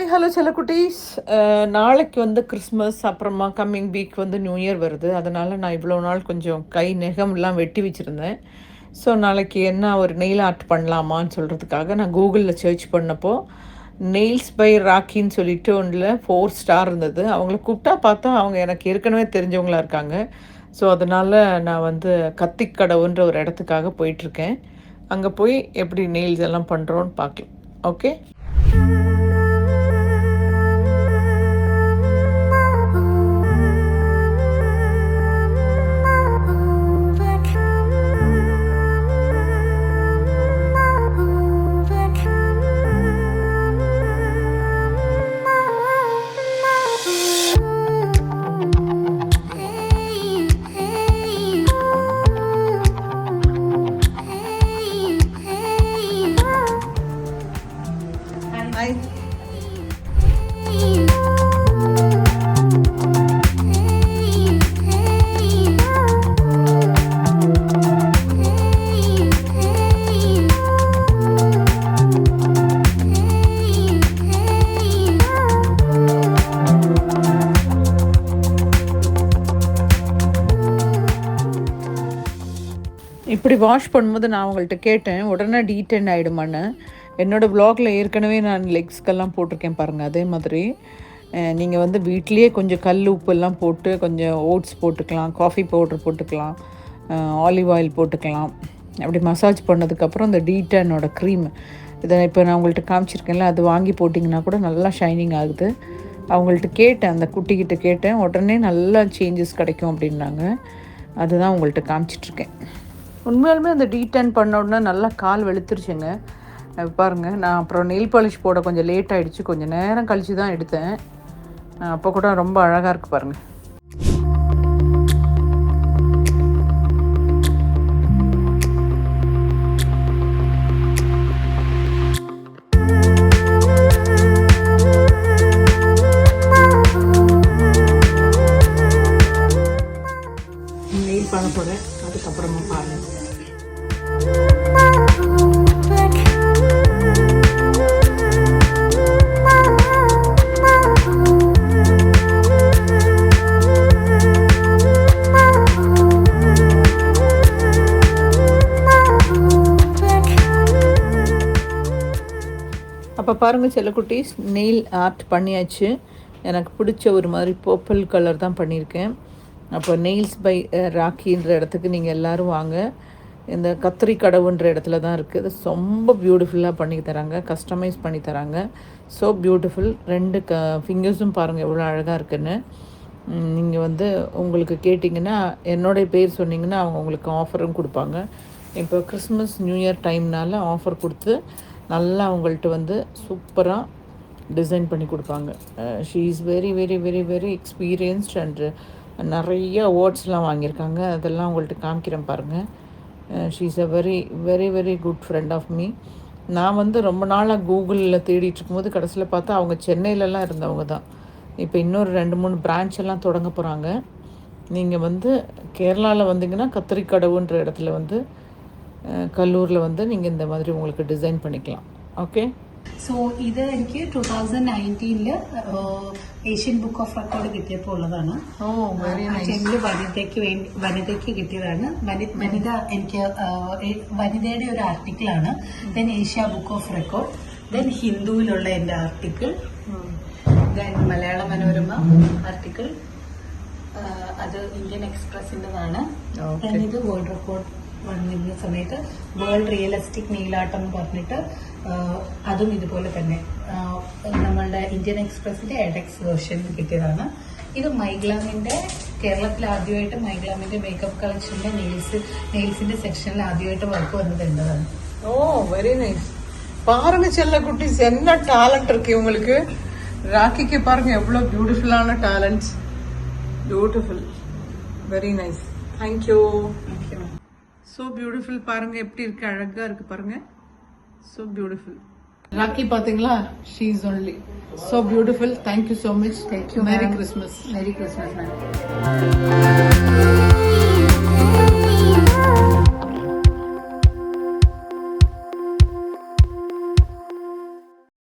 Hi hello செல்லக்குட்டீஸ். நாளைக்கு வந்து Christmas, அப்புறமா கம்மிங் வீக் வந்து நியூ இயர் வருது. அதனால் நான் இவ்வளோ நாள் கொஞ்சம் கை நெகம்லாம் வெட்டி வச்சுருந்தேன். ஸோ நாளைக்கு என்ன ஒரு நெயில் ஆர்ட் பண்ணலாமான்னு சொல்கிறதுக்காக நான் கூகுளில் சர்ச் பண்ணப்போ நெயில்ஸ் பை ராக்கின்னு சொல்லிட்டு ஒன்றில் 4 ஸ்டார் இருந்தது. அவங்கள கூப்பிட்டா பார்த்தா அவங்க எனக்கு ஏற்கனவே தெரிஞ்சவங்களாக இருக்காங்க. ஸோ அதனால் நான் வந்து கத்திக்கடவுன்ற ஒரு இடத்துக்காக போயிட்டுருக்கேன். அங்கே போய் எப்படி நெயில்ஸ் எல்லாம் பண்ணுறோன்னு பார்க்கலாம். ஓகே. இப்படி வாஷ் பண்ணும்போது நான் அவங்கள்ட்ட கேட்டேன், உடனே டீடென் ஆகிடுமான்னு. என்னோடய வ்ளாகில் ஏற்கனவே நான் லெக்ஸ்க்கெல்லாம் போட்டிருக்கேன் பாருங்கள். அதே மாதிரி நீங்கள் வந்து வீட்லேயே கொஞ்சம் கல் உப்பெல்லாம் போட்டு கொஞ்சம் ஓட்ஸ் போட்டுக்கலாம், காஃபி பவுடர் போட்டுக்கலாம், ஆலிவ் ஆயில் போட்டுக்கலாம். அப்படி மசாஜ் பண்ணதுக்கப்புறம் இந்த டீடனோட க்ரீம், இதை இப்போ நான் உங்கள்கிட்ட காமிச்சிருக்கேன்ல, அது வாங்கி போட்டிங்கன்னா கூட நல்லா ஷைனிங் ஆகுது. அவங்கள்ட்ட கேட்டேன், அந்த குட்டிக்கிட்ட கேட்டேன், உடனே நல்லா சேஞ்சஸ் கிடைக்கும் அப்படின்னாங்க. அதுதான் உங்கள்கிட்ட காமிச்சிட்ருக்கேன். உண்மையாலுமே அந்த டீடன் பண்ண உடனே நல்லா கால் வெளுத்துருச்சுங்க. பாருங்கள், நான் அப்புறம் நெயில் பாலிஷ் போட கொஞ்சம் லேட் ஆகிடுச்சு, கொஞ்சம் நேரம் கழித்து தான் எடுத்தேன். அப்போ கூட ரொம்ப அழகாக இருக்குது பாருங்கள். நெயில் பண்ண போகிறேன், அதுக்கப்புறமா பாருங்கள். அப்போ பாருங்கள் செல்லக்குட்டீஸ், நெயில் ஆர்ட் பண்ணியாச்சு. எனக்கு பிடிச்ச ஒரு மாதிரி பர்பிள் கலர் தான் பண்ணியிருக்கேன். அப்போ நெயில்ஸ் பை ராக்கின்ற இடத்துக்கு நீங்கள் எல்லோரும் வாங்க. இந்த கத்திரி கடவுன்ற இடத்துல தான் இருக்குது. ரொம்ப பியூட்டிஃபுல்லாக பண்ணி தராங்க, கஸ்டமைஸ் பண்ணி தராங்க. So beautiful. 2 ஃபிங்கர்ஸும் பாருங்கள் எவ்வளோ அழகாக இருக்குன்னு. நீங்கள் வந்து உங்களுக்கு கேட்டிங்கன்னா, என்னுடைய பேர் சொன்னிங்கன்னா அவங்க உங்களுக்கு ஆஃபரும் கொடுப்பாங்க. இப்போ கிறிஸ்மஸ் நியூ இயர் டைம்னால ஆஃபர் கொடுத்து நல்லா அவங்கள்ட்ட வந்து சூப்பராக டிசைன் பண்ணி கொடுப்பாங்க. She is very very very very experienced and நிறைய அவார்ட்ஸ்லாம் வாங்கியிருக்காங்க. அதெல்லாம் உங்கள்கிட்ட காமிக்கிறேன் பாருங்கள். She is a very very very good friend of me. நான் வந்து ரொம்ப நாளாக கூகுளில் தேடிட்டு இருக்கும்போது கடைசியில் பார்த்தா அவங்க சென்னையிலலாம் இருந்தவங்க தான். இப்போ இன்னொரு 2-3 பிரான்ச் எல்லாம் தொடங்க போகிறாங்க. நீங்கள் வந்து கேரளாவில் வந்தீங்கன்னா கத்திரிக்கடவுன்ற இடத்துல வந்து കല്ലൂരിൽ வந்து நீங்கள் இந்த மாதிரி உங்களுக்கு டிசைன் பண்ணிக்கலாம். ஓகே. സോ ഇത് എനിക്ക് 2019 ഏഷ്യൻ ബുക്ക് ഓഫ് റെക്കോർഡ് കിട്ടിയപ്പോൾ ഉള്ളതാണ്. വനിതയ്ക്ക് കിട്ടിയതാണ്. വനിത എനിക്ക് വനിതയുടെ ഒരു ആർട്ടിക്കിളാണ്. Then Asia book of record, then ഹിന്ദുവിലുള്ള എൻ്റെ article, then Malayala Manorama article, അത് ഇന്ത്യൻ എക്സ്പ്രസിൻ്റെതാണ്. ദെൻ ഇത് വേൾഡ് റെക്കോർഡ് വന്നിരുന്ന സമയത്ത് വേൾഡ് റിയലിസ്റ്റിക് നെയിലാട്ടം എന്ന് പറഞ്ഞിട്ട് അതും ഇതുപോലെ തന്നെ നമ്മളുടെ ഇന്ത്യൻ എക്സ്പ്രസിന്റെ എഡെക്സ് വേർഷൻ കിട്ടിയതാണ്. ഇത് മൈഗ്ലാമിന്റെ കേരളത്തിൽ ആദ്യമായിട്ട് മൈഗ്ലാമിന്റെ മേക്കപ്പ് കളക്ഷന്റെ നെയിൽസിന്റെ സെക്ഷനിൽ ആദ്യമായിട്ട് വർക്ക് വന്നതാണ്. ஓ வெரி நைஸ். பாருங்க செல்ல குட்டீஸ், என்ன டேலண்ட் இருக்கு உங்களுக்கு. ராக்கிக்கு பாருங்க எவ்வளவு பியூட்டிஃபுல்லான talents. Beautiful, very nice. Thank you. So beautiful. பாருங்கள் எப்படி இருக்குது, அழகாக இருக்குது பாருங்கள். So beautiful. ராக்கி பார்த்தீங்களா, she is only so beautiful. Thank you so much. Thank you. Merry Christmas. Merry Christmas ma'am.